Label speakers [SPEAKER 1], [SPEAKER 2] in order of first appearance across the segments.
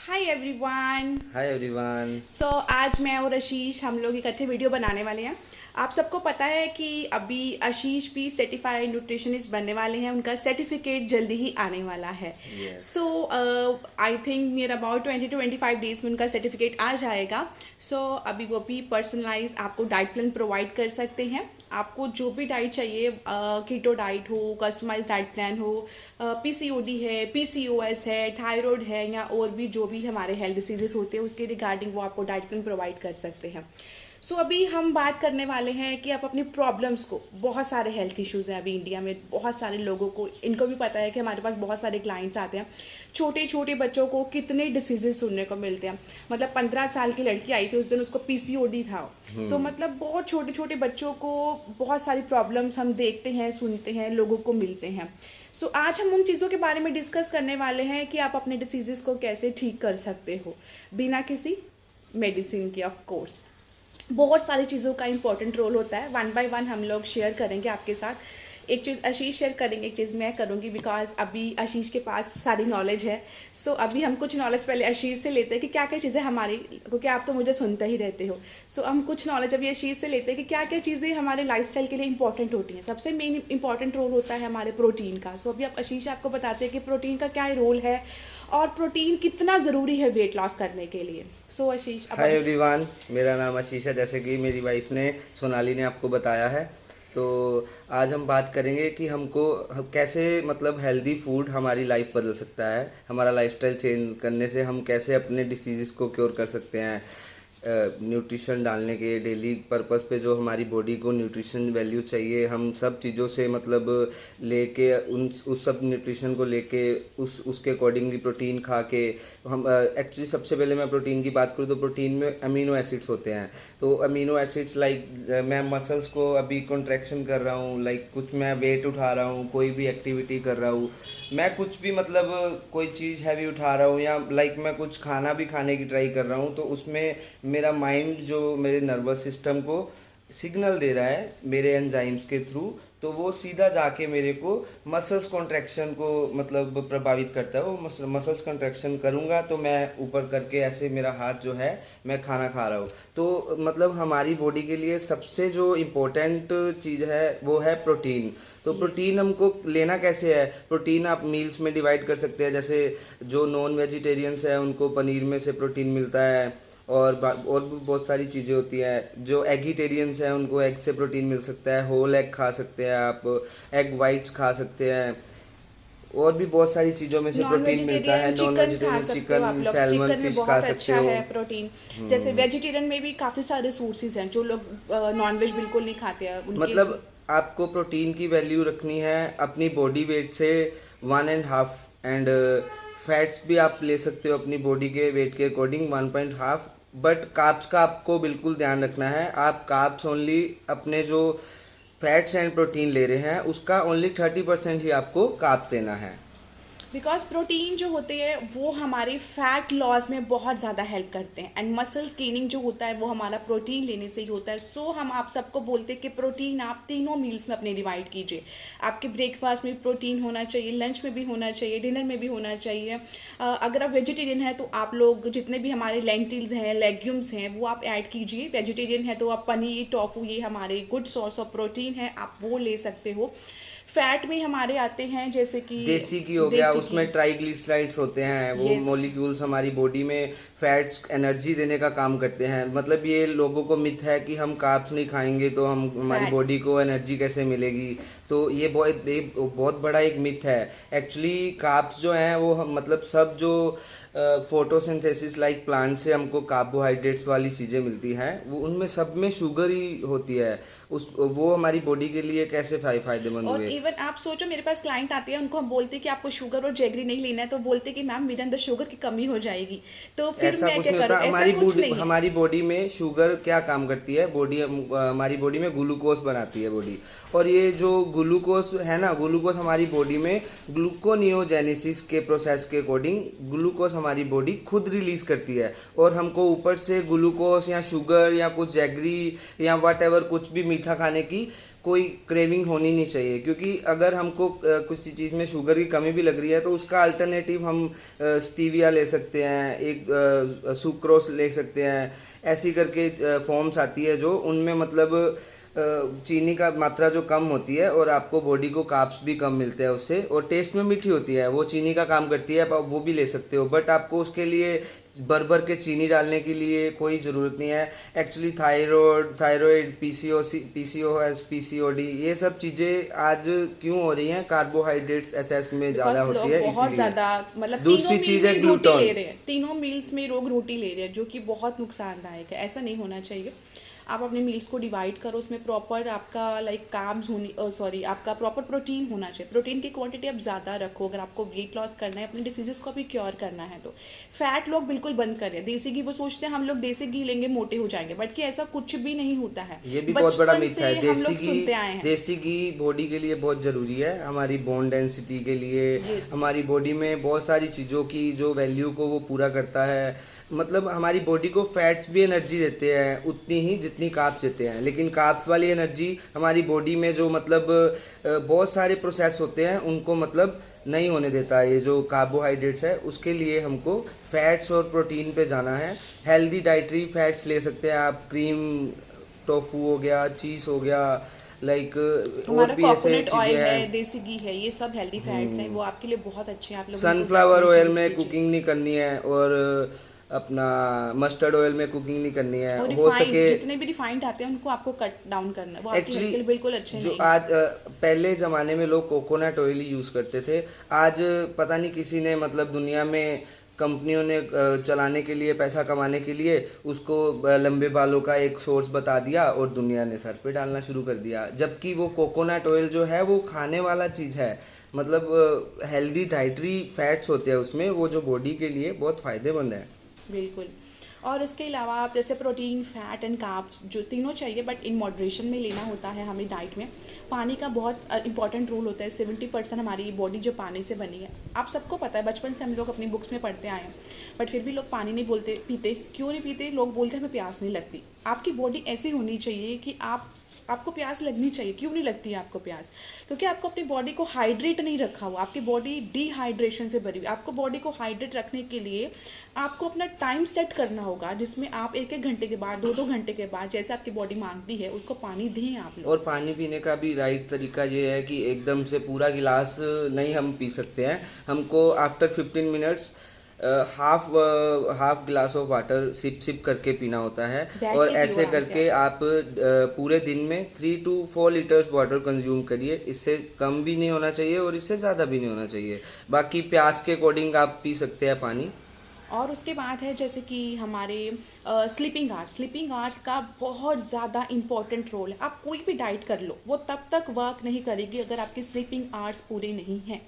[SPEAKER 1] Hi everyone.
[SPEAKER 2] Hi everyone.
[SPEAKER 1] आज मैं और आशीष हम लोग इकट्ठे वीडियो बनाने वाले हैं। आप सबको पता है कि अभी आशीष भी सर्टिफाइड न्यूट्रिशनिस्ट बनने वाले हैं, उनका सर्टिफिकेट जल्दी ही आने वाला है।
[SPEAKER 2] Yes.
[SPEAKER 1] I think near about 20 to 25 days में उनका सर्टिफिकेट आ जाएगा। अभी वो भी पर्सनलाइज आपको डाइट प्लान प्रोवाइड कर सकते हैं। आपको जो भी डाइट चाहिए, कीटो डाइट हो, कस्टमाइज डाइट प्लान हो, पीसीओडी है, पीसीओएस है, थायराइड है, या और भी जो भी हमारे हेल्थ डिसीजेस होते हैं उसके रिगार्डिंग वो आपको डाइट प्लान प्रोवाइड कर सकते हैं। अभी हम बात करने वाले हैं कि आप अपनी प्रॉब्लम्स को, बहुत सारे हेल्थ इश्यूज़ हैं अभी इंडिया में, बहुत सारे लोगों को, इनको भी पता है कि हमारे पास बहुत सारे क्लाइंट्स आते हैं। छोटे छोटे बच्चों को कितने डिसीजेस सुनने को मिलते हैं। मतलब 15 साल की लड़की आई थी उस दिन, उसको पीसीओडी था। तो मतलब बहुत छोटे छोटे बच्चों को बहुत सारी प्रॉब्लम्स हम देखते हैं, सुनते हैं, लोगों को मिलते हैं। आज हम उन चीज़ों के बारे में डिस्कस करने वाले हैं कि आप अपने डिसीजेस को कैसे ठीक कर सकते हो बिना किसी मेडिसिन के। ऑफ कोर्स बहुत सारी चीज़ों का इंपॉर्टेंट रोल होता है। वन बाय वन हम लोग शेयर करेंगे आपके साथ। एक चीज़ आशीष शेयर करेंगे, एक चीज़ मैं करूँगी, बिकॉज अभी आशीष के पास सारी नॉलेज है। अभी हम कुछ नॉलेज पहले आशीष से लेते हैं कि क्या क्या चीज़ें हमारी, क्योंकि आप तो मुझे सुनते ही रहते हो। हम कुछ नॉलेज अभी आशीष से लेते हैं कि क्या क्या चीज़ें हमारे लाइफस्टाइल के लिए इंपॉर्टेंट होती हैं। सबसे मेन इंपॉर्टेंट रोल होता है हमारे प्रोटीन का। अभी आप आशीष आपको बताते हैं कि प्रोटीन का क्या रोल है और प्रोटीन कितना ज़रूरी है वेट लॉस करने के लिए। आशीष,
[SPEAKER 2] हाय एवरीवन, मेरा नाम आशीष है, जैसे कि मेरी वाइफ ने, सोनाली ने आपको बताया है। तो आज हम बात करेंगे कि कैसे मतलब हेल्दी फूड हमारी लाइफ बदल सकता है। हमारा लाइफस्टाइल चेंज करने से हम कैसे अपने डिसीज़ को क्योर कर सकते हैं। न्यूट्रिशन डालने के डेली पर्पस पे जो हमारी बॉडी को न्यूट्रिशन वैल्यू चाहिए, हम सब चीज़ों से मतलब लेके उस सब न्यूट्रिशन को लेके उसके अकॉर्डिंगली प्रोटीन खा के हम एक्चुअली सबसे पहले मैं प्रोटीन की बात करूँ तो प्रोटीन में अमीनो एसिड्स होते हैं। तो अमीनो एसिड्स मैं मसल्स को अभी कॉन्ट्रैक्शन कर रहा हूँ, कुछ मैं वेट उठा रहा हूँ, कोई भी एक्टिविटी कर रहा हूँ, मैं कुछ भी मतलब कोई चीज़ हैवी उठा रहा हूँ, या मैं कुछ खाना भी खाने की ट्राई कर रहा हूँ, तो उसमें मेरा माइंड जो मेरे नर्वस सिस्टम को सिग्नल दे रहा है मेरे एंजाइम्स के थ्रू, तो वो सीधा जाके मेरे को मसल्स कॉन्ट्रैक्शन को मतलब प्रभावित करता है। वो मसल्स कॉन्ट्रैक्शन करूँगा तो मैं ऊपर करके ऐसे मेरा हाथ जो है मैं खाना खा रहा हूँ। तो मतलब हमारी बॉडी के लिए सबसे जो इम्पोर्टेंट चीज़ है वो है प्रोटीन। तो प्रोटीन हमको लेना कैसे है? प्रोटीन आप मील्स में डिवाइड कर सकते हैं। जैसे जो नॉन वेजिटेरियंस है उनको पनीर में से प्रोटीन मिलता है, और भी बहुत सारी चीज़ें होती हैं। जो एगिटेरियंस हैं उनको एग से प्रोटीन मिल सकता है, होल एग खा सकते हैं आप, एग वाइट्स खा सकते हैं, और भी बहुत सारी चीज़ों में से प्रोटीन मिलता है। Non vegetarian chicken, salmon, fish खा सकते हो।
[SPEAKER 1] है प्रोटीन। जैसे वेजिटेरियन में भी काफ़ी सारे सोर्सेज हैं। जो लोग नॉन वेज बिल्कुल नहीं खाते हैं
[SPEAKER 2] मतलब आपको प्रोटीन की वैल्यू रखनी है अपनी बॉडी वेट से 1.5, एंड फैट्स भी आप ले सकते हो अपनी बॉडी के वेट के अकॉर्डिंग 1.5। बट कार्ब्स का आपको बिल्कुल ध्यान रखना है। आप कार्ब्स ओनली अपने जो फैट्स एंड प्रोटीन ले रहे हैं उसका ओनली 30% ही आपको कार्ब्स देना है।
[SPEAKER 1] बिकॉज प्रोटीन जो होते हैं वो हमारे फैट लॉस में बहुत ज़्यादा हेल्प करते हैं, एंड मसल्स गेनिंग जो होता है वो हमारा प्रोटीन लेने से ही होता है। हम आप सबको बोलते हैं कि प्रोटीन आप तीनों मील्स में अपने डिवाइड कीजिए। आपके ब्रेकफास्ट में प्रोटीन होना चाहिए, लंच में भी होना चाहिए, डिनर में भी होना चाहिए। अगर आप वेजिटेरियन हैं तो आप लोग जितने भी हमारे लेंटिल्स हैं, लेग्यूम्स हैं, वो आप ऐड कीजिए। वेजिटेरियन है तो आप पनीर, टोफू, ये हमारे गुड सोर्स ऑफ प्रोटीन है, आप वो ले सकते हो। फैट में हमारे आते हैं जैसे कि
[SPEAKER 2] देसी घी हो गया, उसमें ट्राइग्लिसराइड्स होते हैं। वो मॉलिक्यूल्स हमारी बॉडी में फैट्स एनर्जी देने का काम करते हैं। मतलब ये लोगों को मिथ है कि हम कार्ब्स नहीं खाएंगे तो हमारी बॉडी को एनर्जी कैसे मिलेगी। तो ये बहुत बड़ा एक मिथ है। एक्चुअली कार्ब्स जो हैं वो मतलब सब जो फोटोसिंथेसिस प्लांट से हमको कार्बोहाइड्रेट्स वाली चीज़ें मिलती हैं, वो उनमें सब में शुगर ही होती है। वो हमारी बॉडी के लिए कैसे फायदेमंद हुए।
[SPEAKER 1] इवन आप सोचो, मेरे पास क्लाइंट आते हैं, उनको हम बोलते हैं कि आपको शुगर और जैगरी नहीं लेना है, तो बोलते हैं कि मैम मेरे अंदर शुगर की कमी हो जाएगी। तो फिर
[SPEAKER 2] ऐसा
[SPEAKER 1] मैं
[SPEAKER 2] कुछ
[SPEAKER 1] क्या
[SPEAKER 2] नहीं होता।
[SPEAKER 1] करूं?
[SPEAKER 2] हमारी बॉडी में शुगर क्या काम करती है? हमारी बॉडी में ग्लूकोज बनाती है बॉडी, और ये जो ग्लूकोज है ना, ग्लूकोज हमारी बॉडी में ग्लूकोनियोजेनेसिस के प्रोसेस के अकॉर्डिंग ग्लूकोज हमारी बॉडी खुद रिलीज करती है, और हमको ऊपर से ग्लूकोज या शुगर या कुछ जैगरी या वट एवर कुछ भी मीठा खाने की कोई क्रेविंग होनी नहीं चाहिए। क्योंकि अगर हमको कुछ चीज़ में शुगर की कमी भी लग रही है तो उसका अल्टरनेटिव हम स्टीविया ले सकते हैं, एक सुक्रोस ले सकते हैं, ऐसी करके फॉर्म्स आती है जो उनमें मतलब चीनी का मात्रा जो कम होती है और आपको बॉडी को कार्ब्स भी कम मिलते हैं उससे, और टेस्ट में मीठी होती है, वो चीनी का काम करती है, आप वो भी ले सकते हो। बट आपको उसके लिए भर के चीनी डालने की लिए कोई ज़रूरत नहीं है। एक्चुअली थायराइड, पीसीओएस, पीसीओडी, ये सब चीज़ें आज क्यों हो रही हैं? कार्बोहाइड्रेट्स एक्सेस में ज़्यादा होती है,
[SPEAKER 1] बहुत ज़्यादा, मतलब
[SPEAKER 2] दूसरी चीज़ है ग्लूटन।
[SPEAKER 1] तीनों मील्स में लोग रोटी ले रहे हैं, जो कि बहुत नुकसानदायक है। ऐसा नहीं होना चाहिए। आप अपने मील्स को डिवाइड करो, उसमें प्रॉपर आपका कार्ब्स होनी, आपका प्रॉपर प्रोटीन होना चाहिए। प्रोटीन की क्वांटिटी आप ज़्यादा रखो अगर आपको वेट लॉस करना है, अपने डिसीजेस को भी क्योर करना है। तो फैट लोग बिल्कुल बंद करें। देसी घी, वो सोचते हैं हम लोग देसी घी लेंगे मोटे हो जाएंगे, बट कि ऐसा कुछ भी नहीं होता है।
[SPEAKER 2] ये भी बहुत बड़ा मिथ है।
[SPEAKER 1] देसी
[SPEAKER 2] घी बॉडी के लिए बहुत जरूरी है, हमारी बोन डेंसिटी के लिए, हमारी बॉडी में बहुत सारी चीज़ों की जो वैल्यू को वो पूरा करता है। मतलब हमारी बॉडी को फैट्स भी एनर्जी देते हैं उतनी ही जितनी कार्ब्स देते हैं, लेकिन कार्ब्स वाली एनर्जी हमारी बॉडी में जो मतलब बहुत सारे प्रोसेस होते हैं उनको मतलब नहीं होने देता है। ये जो कार्बोहाइड्रेट्स है उसके लिए हमको फैट्स और प्रोटीन पे जाना है। हेल्दी डाइटरी फैट्स ले सकते हैं आप, क्रीम, टोफू हो गया, चीज़ हो गया, लाइक और भी ऐसे चीज़ें हैं,
[SPEAKER 1] देसी घी है, ये सब हेल्दी फैट्स हैं, वो आपके लिए बहुत अच्छे हैं। आप लोग
[SPEAKER 2] सनफ्लावर ऑयल में कुकिंग नहीं करनी है, और अपना मस्टर्ड ऑयल में कुकिंग नहीं करनी है। हो सके
[SPEAKER 1] जितने भी रिफाइंड आते हैं उनको आपको कट डाउन करना है, वो आपके हेल्थ के लिए बिल्कुल अच्छे
[SPEAKER 2] जो
[SPEAKER 1] नहीं।
[SPEAKER 2] आज पहले ज़माने में लोग कोकोनट ऑयल ही यूज़ करते थे, आज पता नहीं किसी ने मतलब दुनिया में कंपनियों ने चलाने के लिए, पैसा कमाने के लिए उसको लंबे बालों का एक सोर्स बता दिया और दुनिया ने सर पे डालना शुरू कर दिया। जबकि वो कोकोनट ऑयल जो है वो खाने वाला चीज़ है, मतलब हेल्दी डाइटरी फैट्स होते हैं उसमें, वो जो बॉडी के लिए बहुत फ़ायदेमंद है।
[SPEAKER 1] बिल्कुल। और उसके अलावा आप जैसे प्रोटीन, फैट एंड कार्ब्स जो तीनों चाहिए, बट इन मॉडरेशन में लेना होता है हमें डाइट में। पानी का बहुत इंपॉर्टेंट रोल होता है। 70% हमारी बॉडी जो पानी से बनी है, आप सबको पता है, बचपन से हम लोग अपनी बुक्स में पढ़ते आए हैं, बट फिर भी लोग पानी नहीं पीते। क्यों नहीं पीते? लोग बोलते हैं हमें प्यास नहीं लगती। आपकी बॉडी ऐसी होनी चाहिए कि आपको प्यास लगनी चाहिए। क्यों नहीं लगती है आपको प्यास? क्योंकि आपको अपनी बॉडी को हाइड्रेट नहीं रखा हुआ, आपकी बॉडी डिहाइड्रेशन से भरी हुई। आपको बॉडी को हाइड्रेट रखने के लिए आपको अपना टाइम सेट करना होगा, जिसमें आप 1-1 घंटे के बाद, 2-2 घंटे के बाद, जैसे आपकी बॉडी मांगती है उसको पानी दें आप लोग।
[SPEAKER 2] और पानी पीने का भी राइट तरीका ये है कि एकदम से पूरा गिलास नहीं हम पी सकते हैं। हमको after 15 minutes half glass of water sip करके पीना होता है, और ऐसे करके आप पूरे दिन में 3 to 4 लीटर्स वाटर कंज्यूम करिए। इससे कम भी नहीं होना चाहिए और इससे ज़्यादा भी नहीं होना चाहिए। बाकी प्यास के अकॉर्डिंग आप पी सकते हैं पानी।
[SPEAKER 1] और उसके बाद है जैसे कि हमारे स्लीपिंग आवर्स का बहुत ज़्यादा इंपॉर्टेंट रोल है। आप कोई भी डाइट कर लो, वो तब तक वर्क नहीं करेगी अगर आपकी स्लीपिंग आवर्स पूरे नहीं हैं।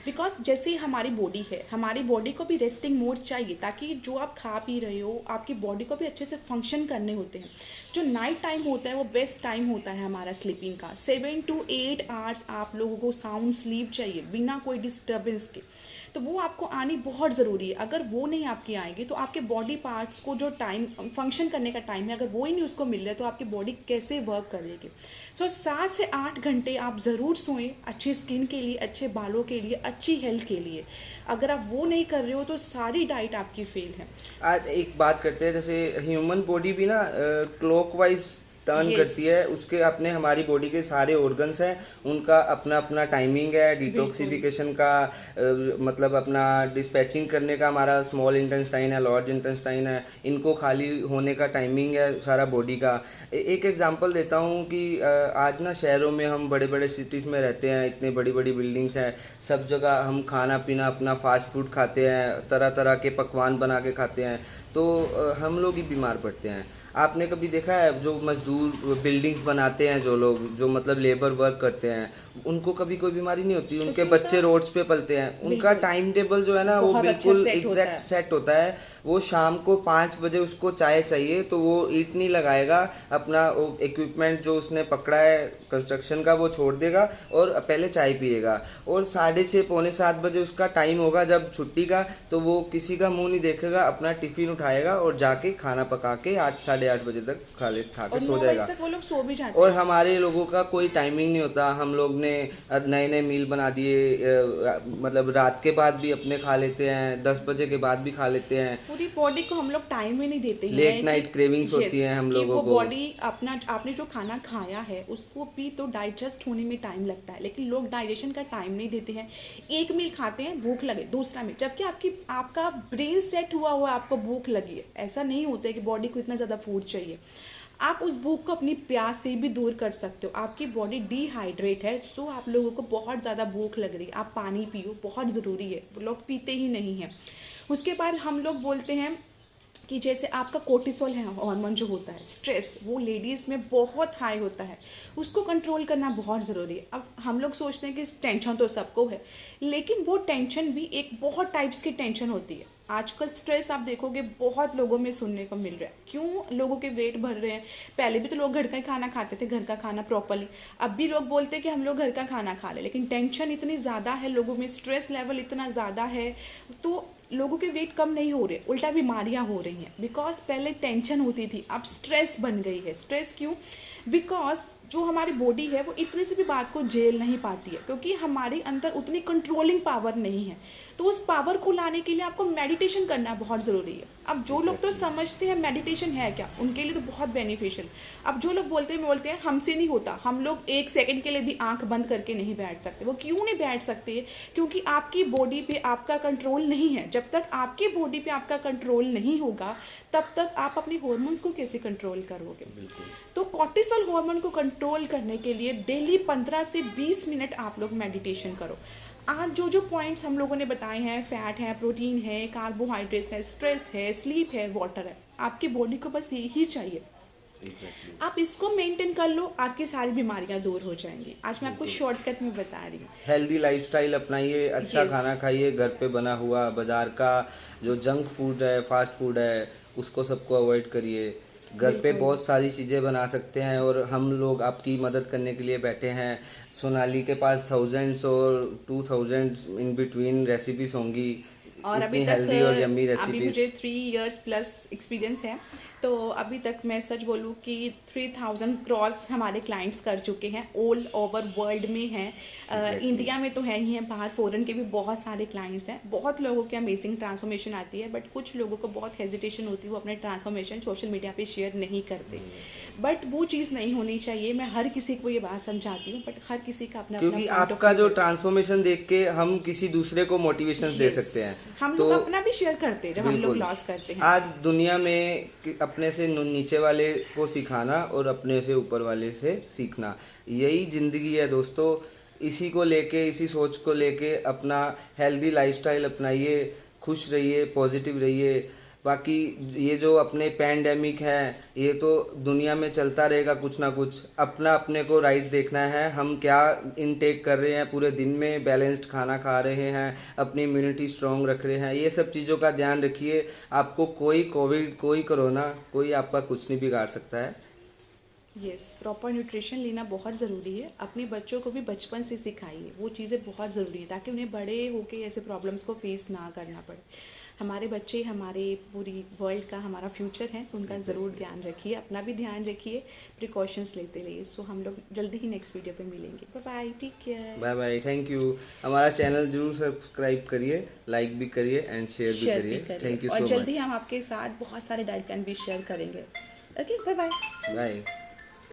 [SPEAKER 1] बिकॉज जैसे हमारी बॉडी है, हमारी बॉडी को भी रेस्टिंग मोड चाहिए, ताकि जो आप खा पी रहे हो आपकी बॉडी को भी अच्छे से फंक्शन करने होते हैं। जो नाइट टाइम होता है वो बेस्ट टाइम होता है हमारा स्लीपिंग का। 7 to 8 आवर्स आप लोगों को साउंड स्लीप चाहिए बिना कोई डिस्टर्बेंस के। तो वो आपको आनी बहुत ज़रूरी है। अगर वो नहीं आपकी आएगी तो आपके बॉडी पार्ट्स को जो टाइम फंक्शन करने का टाइम है, अगर वो ही नहीं उसको मिल रहा है तो आपकी बॉडी कैसे वर्क करेगी। सो 7 से 8 घंटे आप ज़रूर सोएं, अच्छी स्किन के लिए, अच्छे बालों के लिए, अच्छी हेल्थ के लिए। अगर आप वो नहीं कर रहे हो तो सारी डाइट आपकी फेल है।
[SPEAKER 2] आज एक बात करते हैं, जैसे ह्यूमन बॉडी भी ना क्लॉकवाइज टर्न करती है, उसके अपने हमारी बॉडी के सारे ऑर्गन्स हैं, उनका अपना अपना टाइमिंग है डिटॉक्सिफिकेशन का, मतलब अपना डिस्पैचिंग करने का। हमारा स्मॉल इंटेस्टाइन है, लार्ज इंटेस्टाइन है, इनको खाली होने का टाइमिंग है सारा बॉडी का। एक एग्जांपल देता हूँ कि आज ना शहरों में हम बड़े बड़े सिटीज़ में रहते हैं, इतने बड़ी बड़ी बिल्डिंग्स हैं, सब जगह हम खाना पीना अपना फास्ट फूड खाते हैं, तरह तरह के पकवान बना के खाते हैं, तो हम लोग ही बीमार पड़ते हैं। आपने कभी देखा है जो मजदूर बिल्डिंग्स बनाते हैं, जो लोग जो मतलब लेबर वर्क करते हैं, उनको कभी कोई बीमारी नहीं होती, उनके
[SPEAKER 1] क्योंकि
[SPEAKER 2] बच्चे
[SPEAKER 1] उनका
[SPEAKER 2] रोड्स पे पलते हैं, उनका
[SPEAKER 1] बिल्कुल
[SPEAKER 2] टाइम टेबल जो है ना वो
[SPEAKER 1] बहुत अच्छा
[SPEAKER 2] बिल्कुल
[SPEAKER 1] सेट होता
[SPEAKER 2] एग्जैक्ट
[SPEAKER 1] है।
[SPEAKER 2] सेट होता है। वो शाम को 5 बजे उसको चाय चाहिए तो वो ईंट नहीं लगाएगा, अपना वो इक्विपमेंट जो उसने पकड़ा है कंस्ट्रक्शन का वो छोड़ देगा और पहले चाय पिएगा। और 6:30 पौने 7 बजे उसका टाइम होगा जब छुट्टी का, तो वो किसी का मुंह नहीं देखेगा, अपना टिफिन उठाएगा और जाके खाना पका के 8 8:30 बजे तक खा के
[SPEAKER 1] और
[SPEAKER 2] सो
[SPEAKER 1] 9 बजे
[SPEAKER 2] जाएगा।
[SPEAKER 1] तक वो लोग सो भी जाते
[SPEAKER 2] और
[SPEAKER 1] हैं।
[SPEAKER 2] हमारे लोगों का कोई टाइमिंग नहीं होता, हम लोग ने नए नए मील बना दिए, मतलब रात के बाद भी अपने खा लेते हैं, 10 बजे के बाद भी खा लेते हैं।
[SPEAKER 1] पूरी बॉडी को हम लोग टाइम ही नहीं देते हैं
[SPEAKER 2] लेट
[SPEAKER 1] कि
[SPEAKER 2] नाइट क्रेविंग्स होती हैं हम
[SPEAKER 1] कि
[SPEAKER 2] लोगों
[SPEAKER 1] वो
[SPEAKER 2] को।
[SPEAKER 1] बॉडी अपना आपने जो खाना खाया है उसको भी तो डाइजेस्ट होने में टाइम लगता है, लेकिन लोग डाइजेशन का टाइम नहीं देते हैं। एक मील खाते हैं, भूख लगे, दूसरा मील, जबकि आपका ब्रेन सेट हुआ है, आपको भूख लगी है। ऐसा नहीं होता है कि बॉडी को इतना ज़्यादा फूड चाहिए। आप उस भूख को अपनी प्यास से भी दूर कर सकते हो। आपकी बॉडी डिहाइड्रेट है, सो आप लोगों को बहुत ज़्यादा भूख लग रही है, आप पानी पियो, बहुत ज़रूरी है। लोग पीते ही नहीं हैं। उसके बाद हम लोग बोलते हैं कि जैसे आपका कोर्टिसोल है, हार्मोन जो होता है, स्ट्रेस, वो लेडीज़ में बहुत हाई होता है, उसको कंट्रोल करना बहुत ज़रूरी है। अब हम लोग सोचते हैं कि टेंशन तो सबको है, लेकिन वो टेंशन भी एक बहुत टाइप्स की टेंशन होती है। आजकल स्ट्रेस आप देखोगे बहुत लोगों में सुनने को मिल रहा है। क्यों लोगों के वेट बढ़ रहे हैं? पहले भी तो लोग घर का ही खाना खाते थे, घर का खाना प्रॉपरली। अब भी लोग बोलते हैं कि हम लोग घर का खाना खा लें, लेकिन टेंशन इतनी ज़्यादा है लोगों में, स्ट्रेस लेवल इतना ज़्यादा है, तो लोगों के वेट कम नहीं हो रहे, उल्टा बीमारियां हो रही हैं। बिकॉज पहले टेंशन होती थी, अब स्ट्रेस बन गई है। स्ट्रेस क्यों? बिकॉज जो हमारी बॉडी है वो इतनी सी भी बात को झेल नहीं पाती है, क्योंकि हमारे अंदर उतनी कंट्रोलिंग पावर नहीं है। तो उस पावर को लाने के लिए आपको मेडिटेशन करना बहुत ज़रूरी है। अब जो लोग तो समझते हैं मेडिटेशन है क्या, उनके लिए तो बहुत बेनिफिशियल। अब जो लोग बोलते हैं हमसे नहीं होता, हम लोग 1 सेकंड के लिए भी आंख बंद करके नहीं बैठ सकते। वो क्यों नहीं बैठ सकते? क्योंकि आपकी बॉडी पे आपका कंट्रोल नहीं है। जब तक आपकी बॉडी पे आपका कंट्रोल नहीं होगा, तब तक आप अपने हार्मोन्स को कैसे कंट्रोल करोगे? तो कॉर्टिसोल हार्मोन को कंट्रोल करने के लिए डेली 15 से 20 मिनट आप लोग मेडिटेशन करो। आज जो पॉइंट्स हम लोगों ने बताए हैं, फैट है, प्रोटीन है, कार्बोहाइड्रेट्स है, स्ट्रेस है, स्लीप है, वाटर है, आपकी बॉडी को बस यही चाहिए। आप इसको मेंटेन कर लो, आपकी सारी बीमारियां दूर हो जाएंगी। आज मैं आपको शॉर्टकट में बता रही हूँ।
[SPEAKER 2] हेल्दी लाइफस्टाइल अपनाइए, अच्छा खाना खाइए, घर पे बना हुआ। बाजार का जो जंक फूड है, फास्ट फूड है, उसको सबको अवॉइड करिए। घर पे बहुत सारी चीज़ें बना सकते हैं और हम लोग आपकी मदद करने के लिए बैठे हैं। सोनाली के पास थाउजेंड्स और 2000 इन बिटवीन रेसिपीज होंगी,
[SPEAKER 1] और
[SPEAKER 2] इतनी
[SPEAKER 1] अभी
[SPEAKER 2] हेल्दी और यम्मी
[SPEAKER 1] तक अभी मुझे
[SPEAKER 2] रेसिपीज।
[SPEAKER 1] 3 इयर्स प्लस एक्सपीरियंस है, तो अभी तक मैं सच बोलूँ कि 3000 क्रॉस हमारे क्लाइंट्स कर चुके हैं, ऑल ओवर वर्ल्ड में हैं। इंडिया में तो है ही हैं, बाहर फॉरेन के भी बहुत सारे क्लाइंट्स हैं। बहुत लोगों की अमेजिंग ट्रांसफॉर्मेशन आती है, बट कुछ लोगों को बहुत हेजिटेशन होती है, वो अपने ट्रांसफॉर्मेशन सोशल मीडिया पे शेयर नहीं करते। बट वो चीज़ नहीं होनी चाहिए। मैं हर किसी को ये बात समझाती हूँ, बट हर किसी का अपना
[SPEAKER 2] क्योंकि आपका जो ट्रांसफॉर्मेशन देख के हम किसी दूसरे को मोटिवेशन दे सकते हैं।
[SPEAKER 1] हम
[SPEAKER 2] तो
[SPEAKER 1] लोग अपना भी शेयर करते हैं जब हम लोग लॉस करते हैं।
[SPEAKER 2] आज दुनिया में अपने से नीचे वाले को सिखाना और अपने से ऊपर वाले से सीखना, यही ज़िंदगी है दोस्तों। इसी को लेके, इसी सोच को लेके अपना हेल्दी लाइफस्टाइल अपनाइए, खुश रहिए, पॉजिटिव रहिए। बाकी ये जो अपने पैंडेमिक है, ये तो दुनिया में चलता रहेगा कुछ ना कुछ। अपने को राइट देखना है, हम क्या इनटेक कर रहे हैं पूरे दिन में, बैलेंस्ड खाना खा रहे हैं, अपनी इम्यूनिटी स्ट्रॉन्ग रख रहे हैं, ये सब चीज़ों का ध्यान रखिए। आपको कोई कोविड, कोई कोरोना, कोई आपका कुछ नहीं बिगाड़ सकता है।
[SPEAKER 1] प्रॉपर न्यूट्रिशन लेना बहुत ज़रूरी है। अपने बच्चों को भी बचपन से सिखाइए, वो चीज़ें बहुत ज़रूरी है, ताकि उन्हें बड़े होके ऐसे प्रॉब्लम्स को फेस ना करना पड़े। हमारे बच्चे हमारे पूरी वर्ल्ड का हमारा फ्यूचर है, सो उनका ज़रूर ध्यान रखिए, अपना भी ध्यान रखिए, प्रिकॉशंस लेते रहिए। सो हम लोग जल्दी ही नेक्स्ट वीडियो पे मिलेंगे। Bye bye, take care.
[SPEAKER 2] Bye bye, thank you. हमारा चैनल जरूर सब्सक्राइब करिए, लाइक भी करिए एंड शेयर भी करिए। Thank you so much.
[SPEAKER 1] और जल्दी हम आपके साथ बहुत सारे डाइट प्लान भी शेयर करेंगे। Okay, bye bye.
[SPEAKER 2] बाय।